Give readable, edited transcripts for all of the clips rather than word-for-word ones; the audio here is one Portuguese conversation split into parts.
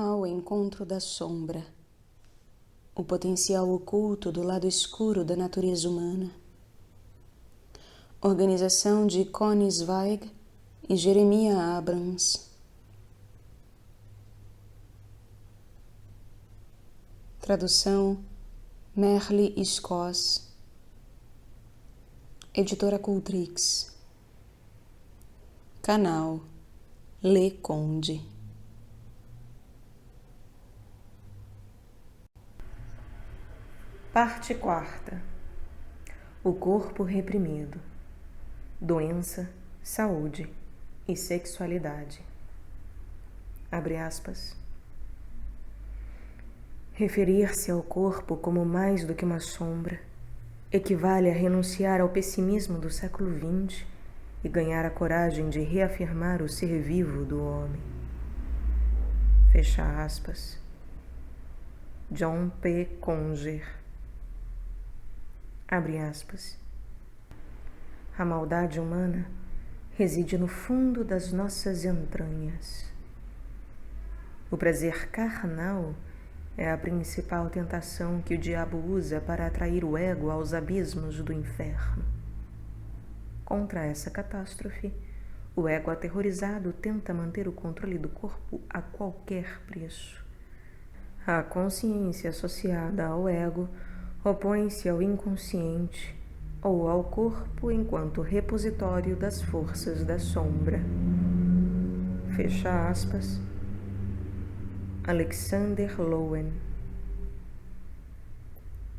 ao encontro da sombra, o potencial oculto do lado escuro da natureza humana. Organização de Connie Zweig e Jeremiah Abrams. Tradução Merle Scos. Editora Cultrix. Canal Le Conde. Parte 4. O corpo reprimido. Doença, saúde e sexualidade. Abre aspas. Referir-se ao corpo como mais do que uma sombra equivale a renunciar ao pessimismo do século XX e ganhar a coragem de reafirmar o ser vivo do homem. Fecha aspas. John P. Conger. Abre aspas. A maldade humana reside no fundo das nossas entranhas. O prazer carnal é a principal tentação que o diabo usa para atrair o ego aos abismos do inferno. Contra essa catástrofe, o ego aterrorizado tenta manter o controle do corpo a qualquer preço. A consciência associada ao ego opõe-se ao inconsciente ou ao corpo enquanto repositório das forças da sombra. Fecha aspas. Alexander Lowen.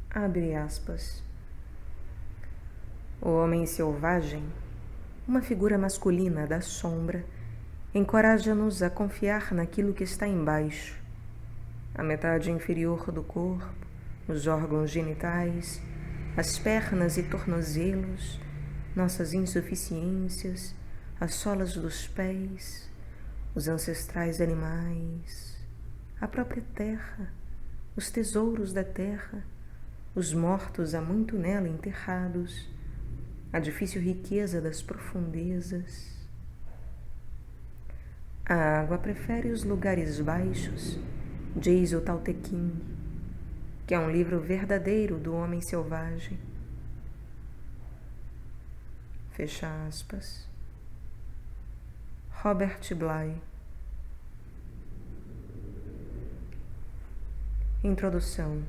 Abre aspas. O homem selvagem, uma figura masculina da sombra, encoraja-nos a confiar naquilo que está embaixo, a metade inferior do corpo, os órgãos genitais, as pernas e tornozelos, nossas insuficiências, as solas dos pés, os ancestrais animais, a própria terra, os tesouros da terra, os mortos há muito nela enterrados, a difícil riqueza das profundezas. A água prefere os lugares baixos, diz o Tao Te Ching, que é um livro verdadeiro do homem selvagem. Fecha aspas. Robert Bly. Introdução.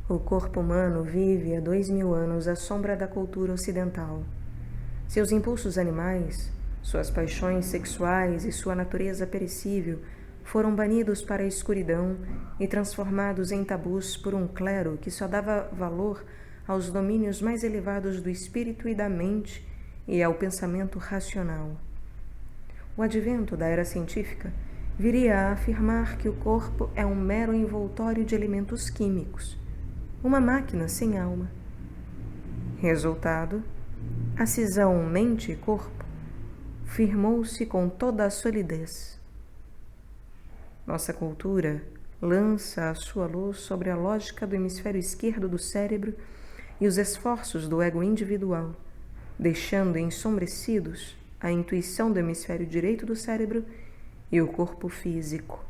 O corpo humano vive há 2000 anos à sombra da cultura ocidental. Seus impulsos animais, suas paixões sexuais e sua natureza perecível foram banidos para a escuridão e transformados em tabus por um clero que só dava valor aos domínios mais elevados do espírito e da mente e ao pensamento racional. O advento da era científica viria a afirmar que o corpo é um mero envoltório de elementos químicos, uma máquina sem alma. Resultado, a cisão mente e corpo firmou-se com toda a solidez. Nossa cultura lança a sua luz sobre a lógica do hemisfério esquerdo do cérebro e os esforços do ego individual, deixando ensombrecidos a intuição do hemisfério direito do cérebro e o corpo físico.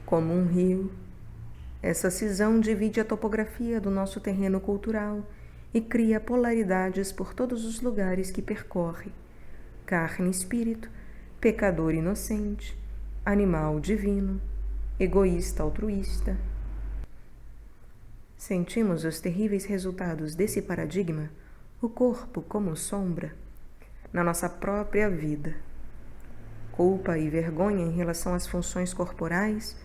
Como um rio, essa cisão divide a topografia do nosso terreno cultural e cria polaridades por todos os lugares que percorre: carne e espírito, pecador inocente, animal divino, egoísta altruísta. Sentimos os terríveis resultados desse paradigma, o corpo como sombra, na nossa própria vida. Culpa e vergonha em relação às funções corporais,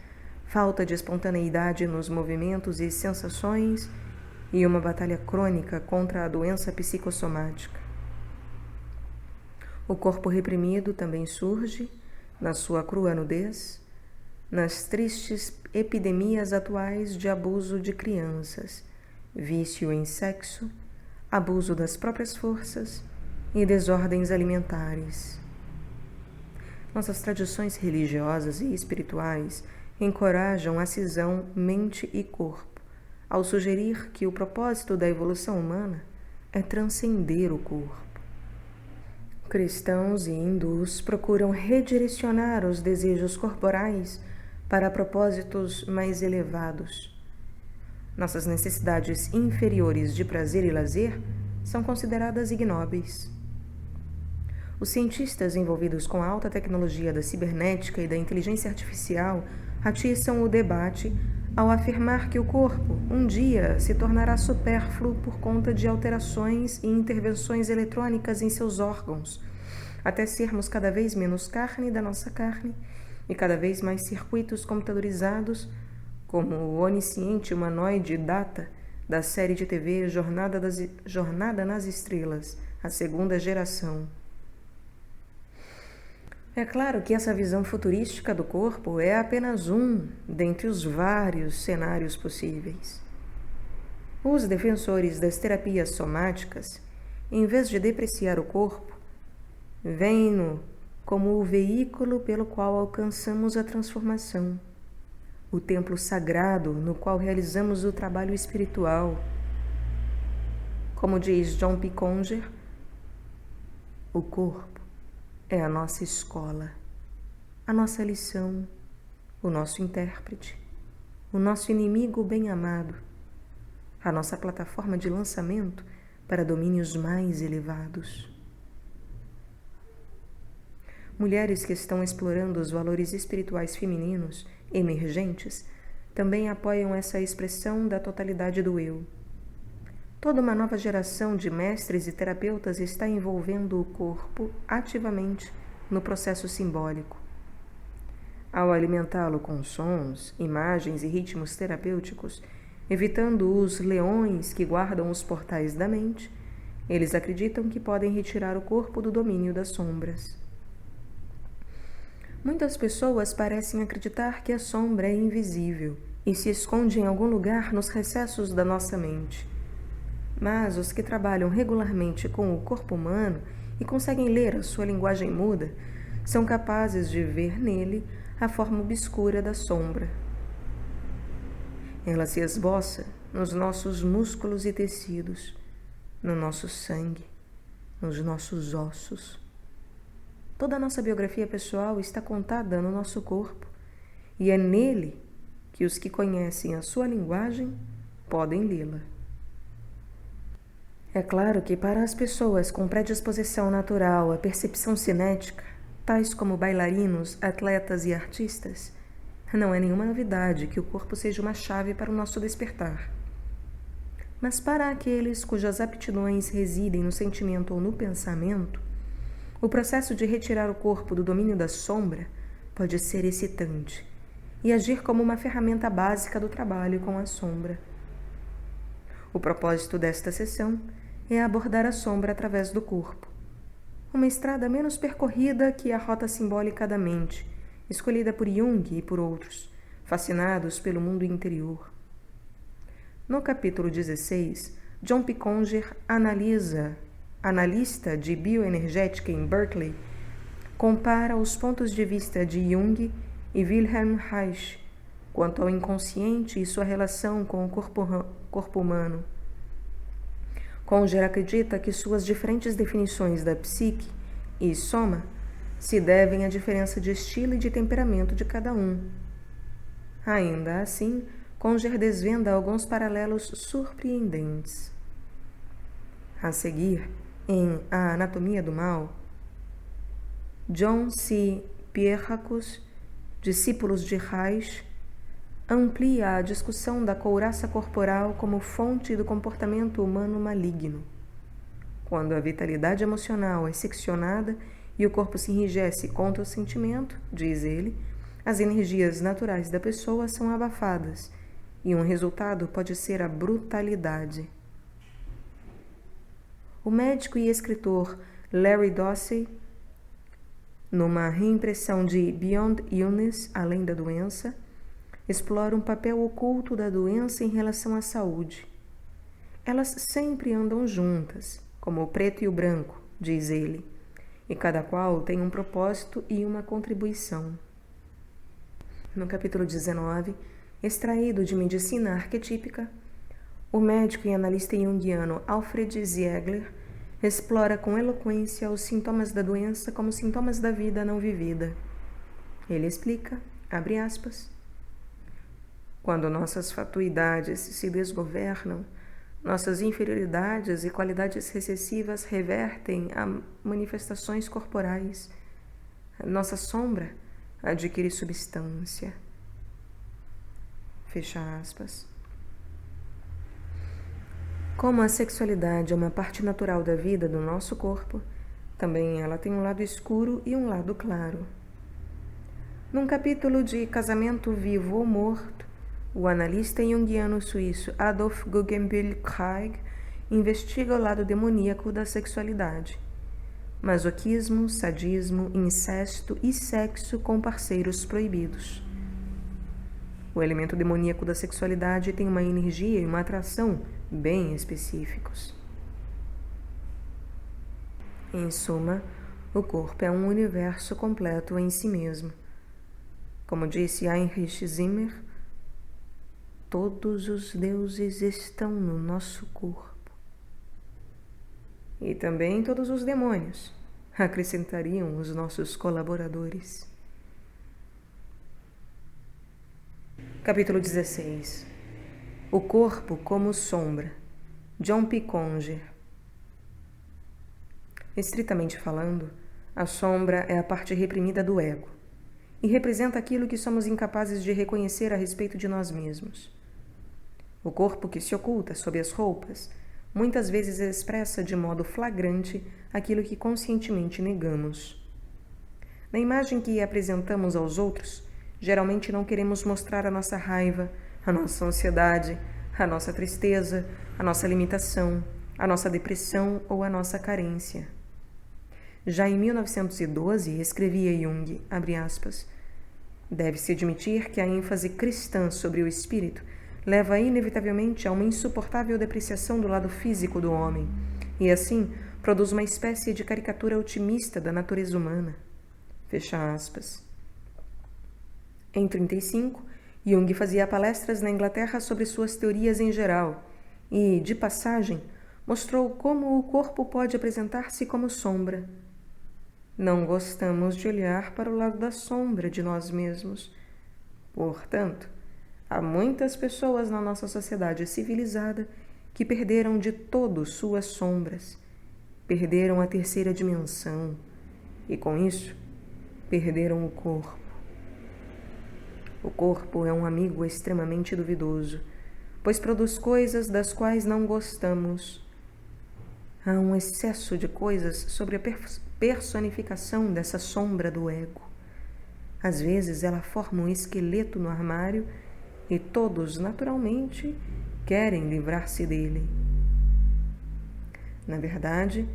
falta de espontaneidade nos movimentos e sensações e uma batalha crônica contra a doença psicossomática. O corpo reprimido também surge, na sua crua nudez, nas tristes epidemias atuais de abuso de crianças, vício em sexo, abuso das próprias forças e desordens alimentares. Nossas tradições religiosas e espirituais encorajam a cisão mente e corpo, ao sugerir que o propósito da evolução humana é transcender o corpo. Cristãos e hindus procuram redirecionar os desejos corporais para propósitos mais elevados. Nossas necessidades inferiores de prazer e lazer são consideradas ignóbeis. Os cientistas envolvidos com a alta tecnologia da cibernética e da inteligência artificial atiçam o debate ao afirmar que o corpo, um dia, se tornará supérfluo por conta de alterações e intervenções eletrônicas em seus órgãos, até sermos cada vez menos carne da nossa carne e cada vez mais circuitos computadorizados, como o onisciente humanoide Data, da série de TV Jornada nas Estrelas, a segunda geração. É claro que essa visão futurística do corpo é apenas um dentre os vários cenários possíveis. Os defensores das terapias somáticas, em vez de depreciar o corpo, veem-no como o veículo pelo qual alcançamos a transformação, o templo sagrado no qual realizamos o trabalho espiritual. Como diz John P. Conger, o corpo é a nossa escola, a nossa lição, o nosso intérprete, o nosso inimigo bem-amado, a nossa plataforma de lançamento para domínios mais elevados. Mulheres que estão explorando os valores espirituais femininos emergentes também apoiam essa expressão da totalidade do eu. Toda uma nova geração de mestres e terapeutas está envolvendo o corpo ativamente no processo simbólico. Ao alimentá-lo com sons, imagens e ritmos terapêuticos, evitando os leões que guardam os portais da mente, eles acreditam que podem retirar o corpo do domínio das sombras. Muitas pessoas parecem acreditar que a sombra é invisível e se esconde em algum lugar nos recessos da nossa mente. Mas os que trabalham regularmente com o corpo humano e conseguem ler a sua linguagem muda, são capazes de ver nele a forma obscura da sombra. Ela se esboça nos nossos músculos e tecidos, no nosso sangue, nos nossos ossos. Toda a nossa biografia pessoal está contada no nosso corpo, e é nele que os que conhecem a sua linguagem podem lê-la. É claro que para as pessoas com predisposição natural à percepção cinética, tais como bailarinos, atletas e artistas, não é nenhuma novidade que o corpo seja uma chave para o nosso despertar. Mas para aqueles cujas aptidões residem no sentimento ou no pensamento, o processo de retirar o corpo do domínio da sombra pode ser excitante e agir como uma ferramenta básica do trabalho com a sombra. O propósito desta sessão é abordar a sombra através do corpo, uma estrada menos percorrida que a rota simbólica da mente, escolhida por Jung e por outros, fascinados pelo mundo interior. No capítulo 16, John P. Conger analista de bioenergética em Berkeley, compara os pontos de vista de Jung e Wilhelm Reich quanto ao inconsciente e sua relação com o corpo humano. Conger acredita que suas diferentes definições da psique e soma se devem à diferença de estilo e de temperamento de cada um. Ainda assim, Conger desvenda alguns paralelos surpreendentes. A seguir, em A Anatomia do Mal, John C. Pierracos, discípulos de Reich, amplia a discussão da couraça corporal como fonte do comportamento humano maligno. Quando a vitalidade emocional é seccionada e o corpo se enrijece contra o sentimento, diz ele, as energias naturais da pessoa são abafadas e um resultado pode ser a brutalidade. O médico e escritor Larry Dossey, numa reimpressão de Beyond Illness, Além da Doença, explora um papel oculto da doença em relação à saúde. Elas sempre andam juntas, como o preto e o branco, diz ele, e cada qual tem um propósito e uma contribuição. No capítulo 19, extraído de Medicina Arquetípica, o médico e analista junguiano Alfred Ziegler explora com eloquência os sintomas da doença como sintomas da vida não vivida. Ele explica, abre aspas, quando nossas fatuidades se desgovernam, nossas inferioridades e qualidades recessivas revertem a manifestações corporais. Nossa sombra adquire substância. Fecha aspas. Como a sexualidade é uma parte natural da vida do nosso corpo, também ela tem um lado escuro e um lado claro. Num capítulo de Casamento Vivo ou Morto, o analista junguiano suíço Adolf Guggenbill-Craig investiga o lado demoníaco da sexualidade. Masoquismo, sadismo, incesto e sexo com parceiros proibidos. O elemento demoníaco da sexualidade tem uma energia e uma atração bem específicos. Em suma, o corpo é um universo completo em si mesmo. Como disse Heinrich Zimmer, todos os deuses estão no nosso corpo. E também todos os demônios, acrescentariam os nossos colaboradores. Capítulo 16. O corpo como sombra. John P. Conger. Estritamente falando, a sombra é a parte reprimida do ego e representa aquilo que somos incapazes de reconhecer a respeito de nós mesmos. O corpo que se oculta sob as roupas muitas vezes expressa de modo flagrante aquilo que conscientemente negamos. Na imagem que apresentamos aos outros, geralmente não queremos mostrar a nossa raiva, a nossa ansiedade, a nossa tristeza, a nossa limitação, a nossa depressão ou a nossa carência. Já em 1912, escrevia Jung, abre aspas, deve-se admitir que a ênfase cristã sobre o espírito leva inevitavelmente a uma insuportável depreciação do lado físico do homem, e assim produz uma espécie de caricatura otimista da natureza humana. Fecha aspas. Em 1935, Jung fazia palestras na Inglaterra sobre suas teorias em geral e, de passagem, mostrou como o corpo pode apresentar-se como sombra. Não gostamos de olhar para o lado da sombra de nós mesmos. Portanto, há muitas pessoas na nossa sociedade civilizada que perderam de todo suas sombras, perderam a terceira dimensão e, com isso, perderam o corpo. O corpo é um amigo extremamente duvidoso, pois produz coisas das quais não gostamos. Há um excesso de coisas sobre a personificação dessa sombra do ego. Às vezes ela forma um esqueleto no armário e todos, naturalmente, querem livrar-se dele. Na verdade,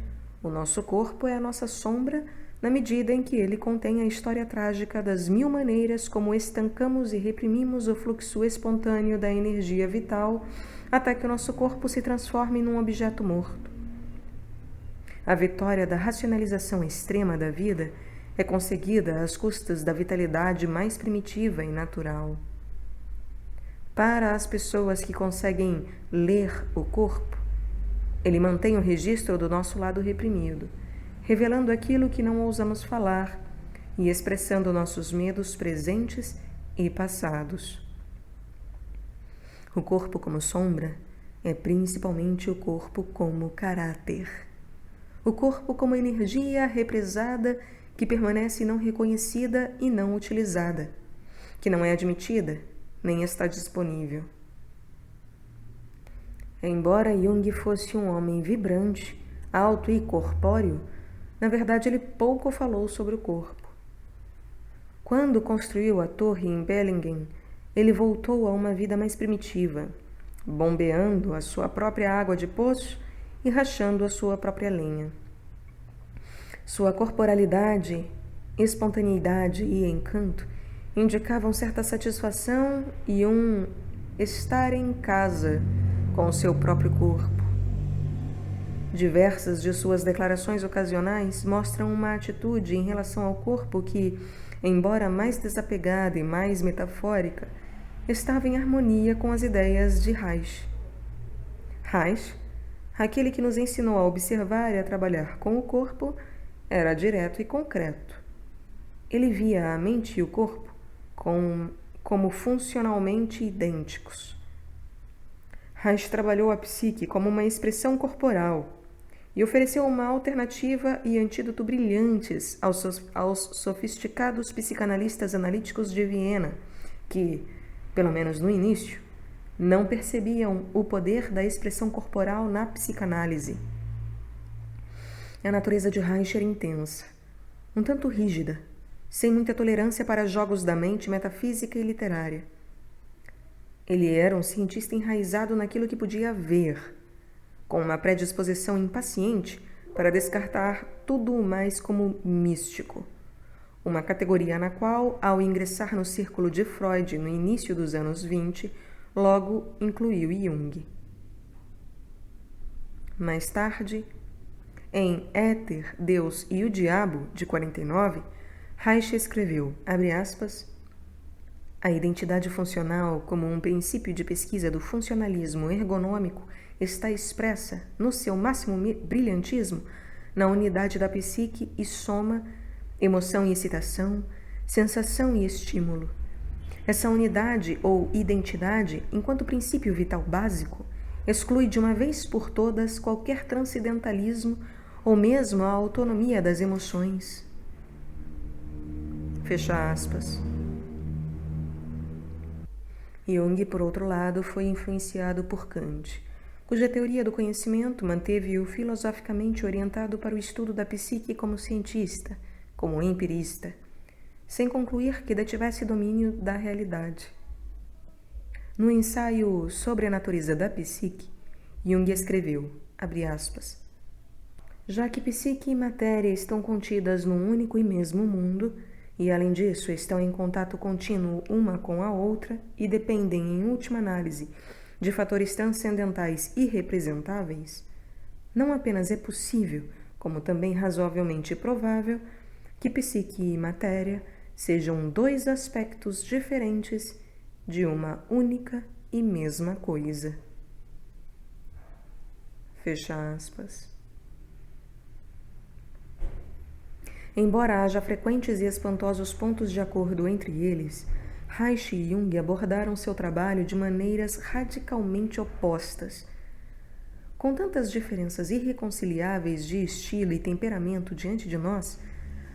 o nosso corpo é a nossa sombra na medida em que ele contém a história trágica das 1000 maneiras como estancamos e reprimimos o fluxo espontâneo da energia vital até que o nosso corpo se transforme num objeto morto. A vitória da racionalização extrema da vida é conseguida às custas da vitalidade mais primitiva e natural. Para as pessoas que conseguem ler o corpo, ele mantém o registro do nosso lado reprimido, revelando aquilo que não ousamos falar e expressando nossos medos presentes e passados. O corpo como sombra é principalmente o corpo como caráter. O corpo como energia represada que permanece não reconhecida e não utilizada, que não é admitida nem está disponível. Embora Jung fosse um homem vibrante, alto e corpóreo, na verdade ele pouco falou sobre o corpo. Quando construiu a torre em Bellingen, ele voltou a uma vida mais primitiva, bombeando a sua própria água de poço e rachando a sua própria lenha. Sua corporalidade, espontaneidade e encanto indicavam certa satisfação e um estar em casa com o seu próprio corpo. Diversas de suas declarações ocasionais mostram uma atitude em relação ao corpo que, embora mais desapegada e mais metafórica, estava em harmonia com as ideias de Reich. Aquele que nos ensinou a observar e a trabalhar com o corpo era direto e concreto. Ele via a mente e o corpo como funcionalmente idênticos. Reich trabalhou a psique como uma expressão corporal e ofereceu uma alternativa e antídoto brilhantes aos sofisticados psicanalistas analíticos de Viena, que, pelo menos no início, não percebiam o poder da expressão corporal na psicanálise. A natureza de Reich era intensa, um tanto rígida, sem muita tolerância para jogos da mente metafísica e literária. Ele era um cientista enraizado naquilo que podia ver, com uma predisposição impaciente para descartar tudo o mais como místico, uma categoria na qual, ao ingressar no círculo de Freud no início dos anos 20, logo incluiu Jung. Mais tarde, em Éter, Deus e o Diabo, de 49, Reich escreveu, abre aspas, a identidade funcional como um princípio de pesquisa do funcionalismo ergonômico está expressa, no seu máximo brilhantismo, na unidade da psique e soma, emoção e excitação, sensação e estímulo. Essa unidade ou identidade, enquanto princípio vital básico, exclui de uma vez por todas qualquer transcendentalismo ou mesmo a autonomia das emoções. Fecha aspas. Jung, por outro lado, foi influenciado por Kant, cuja teoria do conhecimento manteve-o filosoficamente orientado para o estudo da psique como cientista, como empirista, sem concluir que detivesse domínio da realidade. No ensaio Sobre a Natureza da Psique, Jung escreveu, abre aspas, já que psique e matéria estão contidas num único e mesmo mundo, e além disso estão em contato contínuo uma com a outra e dependem, em última análise, de fatores transcendentais irrepresentáveis, não apenas é possível, como também razoavelmente provável, que psique e matéria sejam dois aspectos diferentes de uma única e mesma coisa. Fecha aspas. Embora haja frequentes e espantosos pontos de acordo entre eles, Reich e Jung abordaram seu trabalho de maneiras radicalmente opostas. Com tantas diferenças irreconciliáveis de estilo e temperamento diante de nós,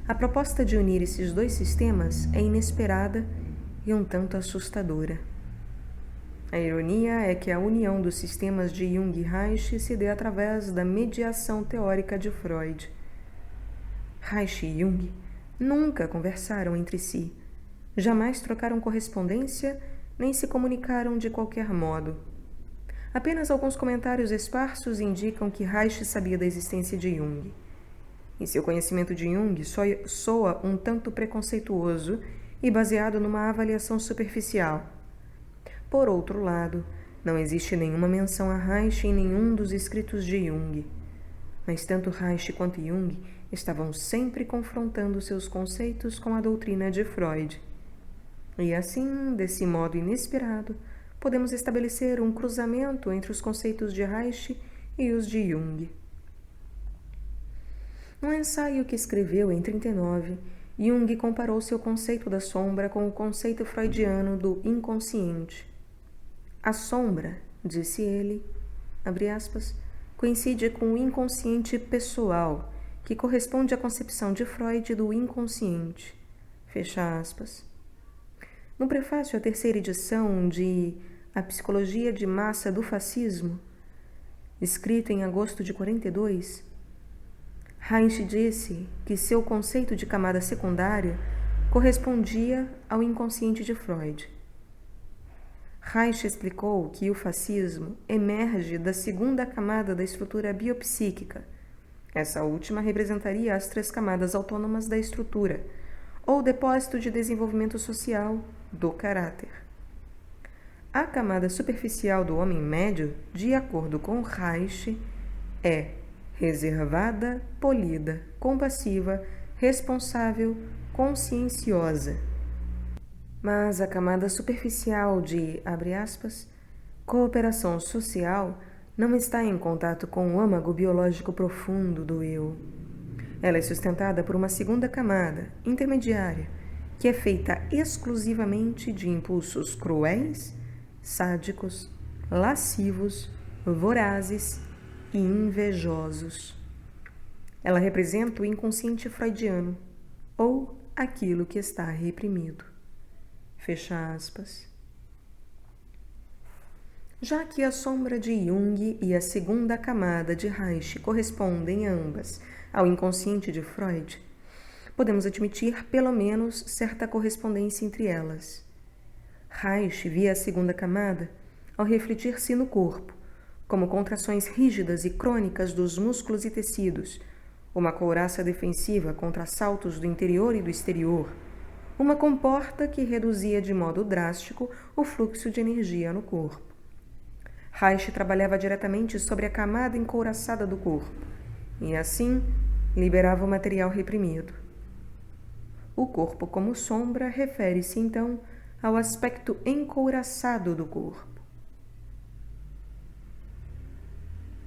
a proposta de unir esses dois sistemas é inesperada e um tanto assustadora. A ironia é que a união dos sistemas de Jung e Reich se dê através da mediação teórica de Freud. Reich e Jung nunca conversaram entre si, jamais trocaram correspondência, nem se comunicaram de qualquer modo. Apenas alguns comentários esparsos indicam que Reich sabia da existência de Jung. E seu conhecimento de Jung soa um tanto preconceituoso e baseado numa avaliação superficial. Por outro lado, não existe nenhuma menção a Reich em nenhum dos escritos de Jung. Mas tanto Reich quanto Jung estavam sempre confrontando seus conceitos com a doutrina de Freud. E assim, desse modo inesperado, podemos estabelecer um cruzamento entre os conceitos de Reich e os de Jung. No ensaio que escreveu em 1939, Jung comparou seu conceito da sombra com o conceito freudiano do inconsciente. A sombra, disse ele, abre aspas, coincide com o inconsciente pessoal, que corresponde à concepção de Freud do inconsciente. Fecha aspas. No prefácio à terceira edição de A Psicologia de Massa do Fascismo, escrito em agosto de 42, Reich disse que seu conceito de camada secundária correspondia ao inconsciente de Freud. Reich explicou que o fascismo emerge da segunda camada da estrutura biopsíquica. Essa última representaria as três camadas autônomas da estrutura, ou depósito de desenvolvimento social do caráter. A camada superficial do homem médio, de acordo com Reich, é reservada, polida, compassiva, responsável, conscienciosa. Mas a camada superficial de, abre aspas, cooperação social não está em contato com o âmago biológico profundo do eu. Ela é sustentada por uma segunda camada, intermediária, que é feita exclusivamente de impulsos cruéis, sádicos, lascivos, vorazes e invejosos. Ela representa o inconsciente freudiano, ou aquilo que está reprimido. Fecha aspas. Já que a sombra de Jung e a segunda camada de Reich correspondem ambas ao inconsciente de Freud, podemos admitir pelo menos certa correspondência entre elas. Reich via a segunda camada ao refletir-se no corpo, como contrações rígidas e crônicas dos músculos e tecidos, uma couraça defensiva contra assaltos do interior e do exterior, uma comporta que reduzia de modo drástico o fluxo de energia no corpo. Reich trabalhava diretamente sobre a camada encouraçada do corpo e, assim, liberava o material reprimido. O corpo como sombra refere-se, então, ao aspecto encouraçado do corpo.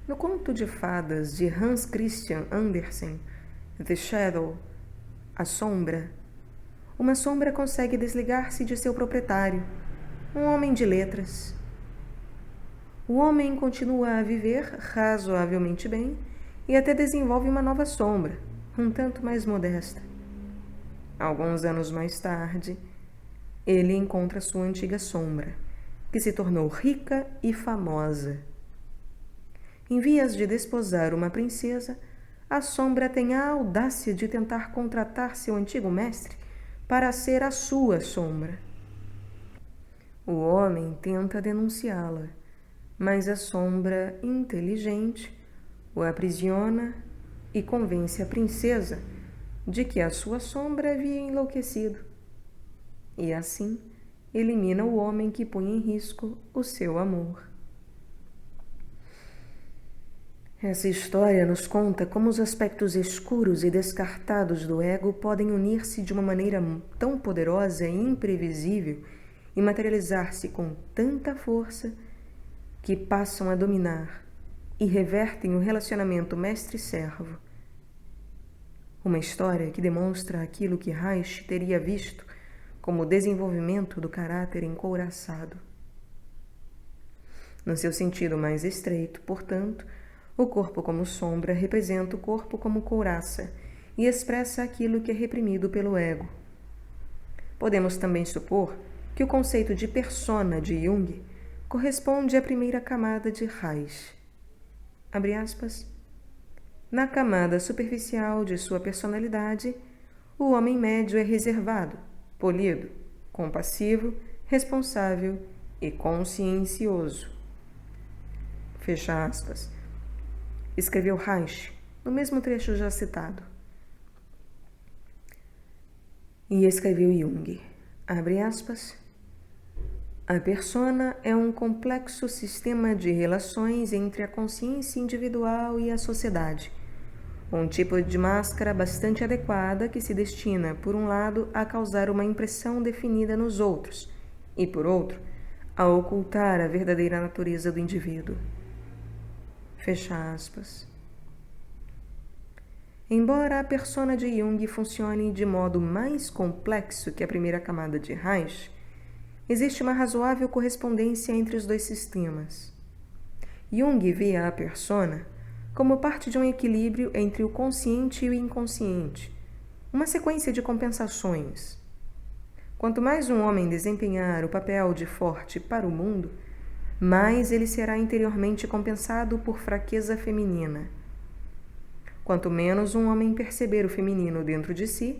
No conto de fadas de Hans Christian Andersen, The Shadow, A Sombra, uma sombra consegue desligar-se de seu proprietário, um homem de letras. O homem continua a viver razoavelmente bem e até desenvolve uma nova sombra, um tanto mais modesta. Alguns anos mais tarde, ele encontra sua antiga sombra, que se tornou rica e famosa. Em vias de desposar uma princesa, a sombra tem a audácia de tentar contratar seu antigo mestre para ser a sua sombra. O homem tenta denunciá-la, mas a sombra, inteligente, o aprisiona e convence a princesa de que a sua sombra havia enlouquecido. E assim, elimina o homem que põe em risco o seu amor. Essa história nos conta como os aspectos escuros e descartados do ego podem unir-se de uma maneira tão poderosa e imprevisível e materializar-se com tanta força que passam a dominar e revertem o relacionamento mestre-servo. Uma história que demonstra aquilo que Reich teria visto como o desenvolvimento do caráter encouraçado. No seu sentido mais estreito, portanto, o corpo como sombra representa o corpo como couraça e expressa aquilo que é reprimido pelo ego. Podemos também supor que o conceito de persona de Jung corresponde à primeira camada de Reich. Abre aspas. Na camada superficial de sua personalidade, o homem médio é reservado, polido, compassivo, responsável e consciencioso. Fecha aspas. Escreveu Reich, no mesmo trecho já citado. E escreveu Jung, abre aspas. A persona é um complexo sistema de relações entre a consciência individual e a sociedade. Um tipo de máscara bastante adequada que se destina, por um lado, a causar uma impressão definida nos outros e, por outro, a ocultar a verdadeira natureza do indivíduo. Fecha aspas. Embora a persona de Jung funcione de modo mais complexo que a primeira camada de Reich, existe uma razoável correspondência entre os dois sistemas. Jung via a persona como parte de um equilíbrio entre o consciente e o inconsciente, uma sequência de compensações. Quanto mais um homem desempenhar o papel de forte para o mundo, mais ele será interiormente compensado por fraqueza feminina. Quanto menos um homem perceber o feminino dentro de si,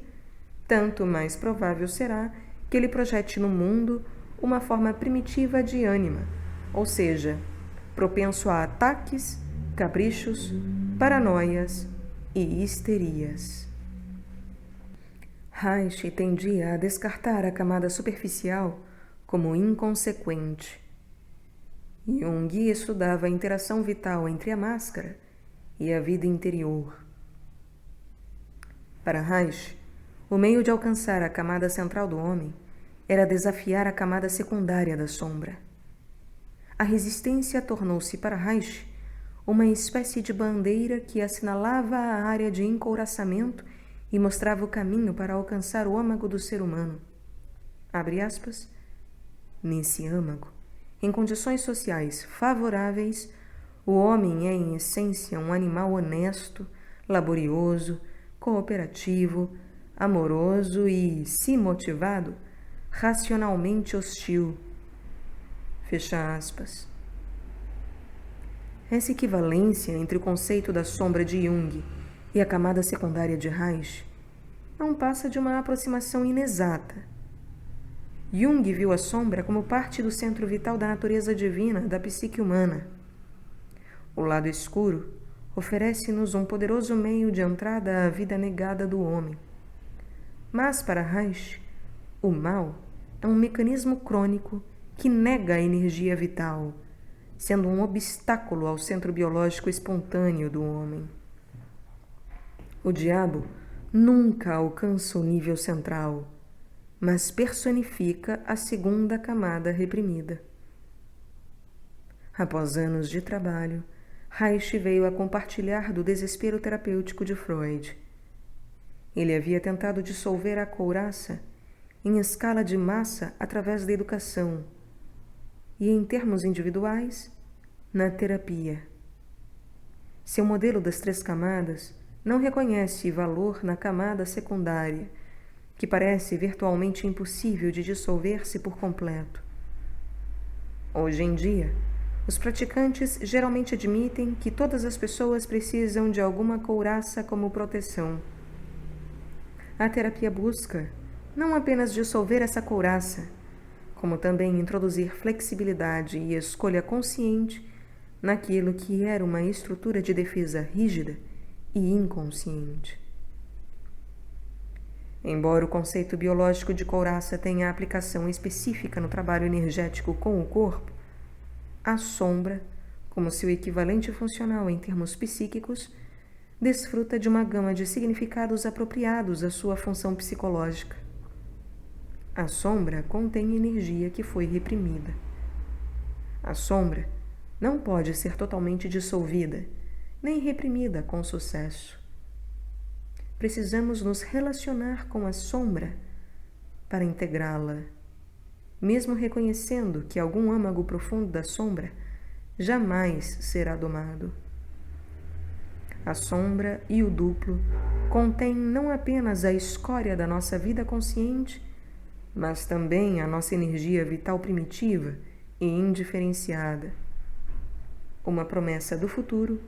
tanto mais provável será que ele projete no mundo uma forma primitiva de ânima, ou seja, propenso a ataques, caprichos, paranoias e histerias. Reich tendia a descartar a camada superficial como inconsequente. Jung estudava a interação vital entre a máscara e a vida interior. Para Reich, o meio de alcançar a camada central do homem era desafiar a camada secundária da sombra. A resistência tornou-se para Reich uma espécie de bandeira que assinalava a área de encouraçamento e mostrava o caminho para alcançar o âmago do ser humano. Abre aspas. Nesse âmago, em condições sociais favoráveis, o homem é, em essência, um animal honesto, laborioso, cooperativo, amoroso e, se motivado, racionalmente hostil. Fecha aspas. Essa equivalência entre o conceito da sombra de Jung e a camada secundária de Reich não passa de uma aproximação inexata. Jung viu a sombra como parte do centro vital da natureza divina da psique humana. O lado escuro oferece-nos um poderoso meio de entrada à vida negada do homem. Mas, para Reich, o mal é um mecanismo crônico que nega a energia vital, sendo um obstáculo ao centro biológico espontâneo do homem. O diabo nunca alcança o nível central, mas personifica a segunda camada reprimida. Após anos de trabalho, Reich veio a compartilhar do desespero terapêutico de Freud. Ele havia tentado dissolver a couraça em escala de massa através da educação e, em termos individuais, na terapia. Seu modelo das 3 camadas não reconhece valor na camada secundária, que parece virtualmente impossível de dissolver-se por completo. Hoje em dia, os praticantes geralmente admitem que todas as pessoas precisam de alguma couraça como proteção. A terapia busca não apenas dissolver essa couraça, como também introduzir flexibilidade e escolha consciente naquilo que era uma estrutura de defesa rígida e inconsciente. Embora o conceito biológico de couraça tenha aplicação específica no trabalho energético com o corpo, a sombra, como seu equivalente funcional em termos psíquicos, desfruta de uma gama de significados apropriados à sua função psicológica. A sombra contém energia que foi reprimida. A sombra não pode ser totalmente dissolvida, nem reprimida com sucesso. Precisamos nos relacionar com a sombra para integrá-la, mesmo reconhecendo que algum âmago profundo da sombra jamais será domado. A sombra e o duplo contêm não apenas a escória da nossa vida consciente, mas também a nossa energia vital primitiva e indiferenciada. Uma promessa do futuro,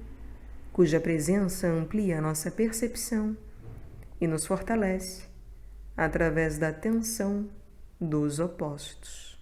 cuja presença amplia a nossa percepção e nos fortalece através da tensão dos opostos.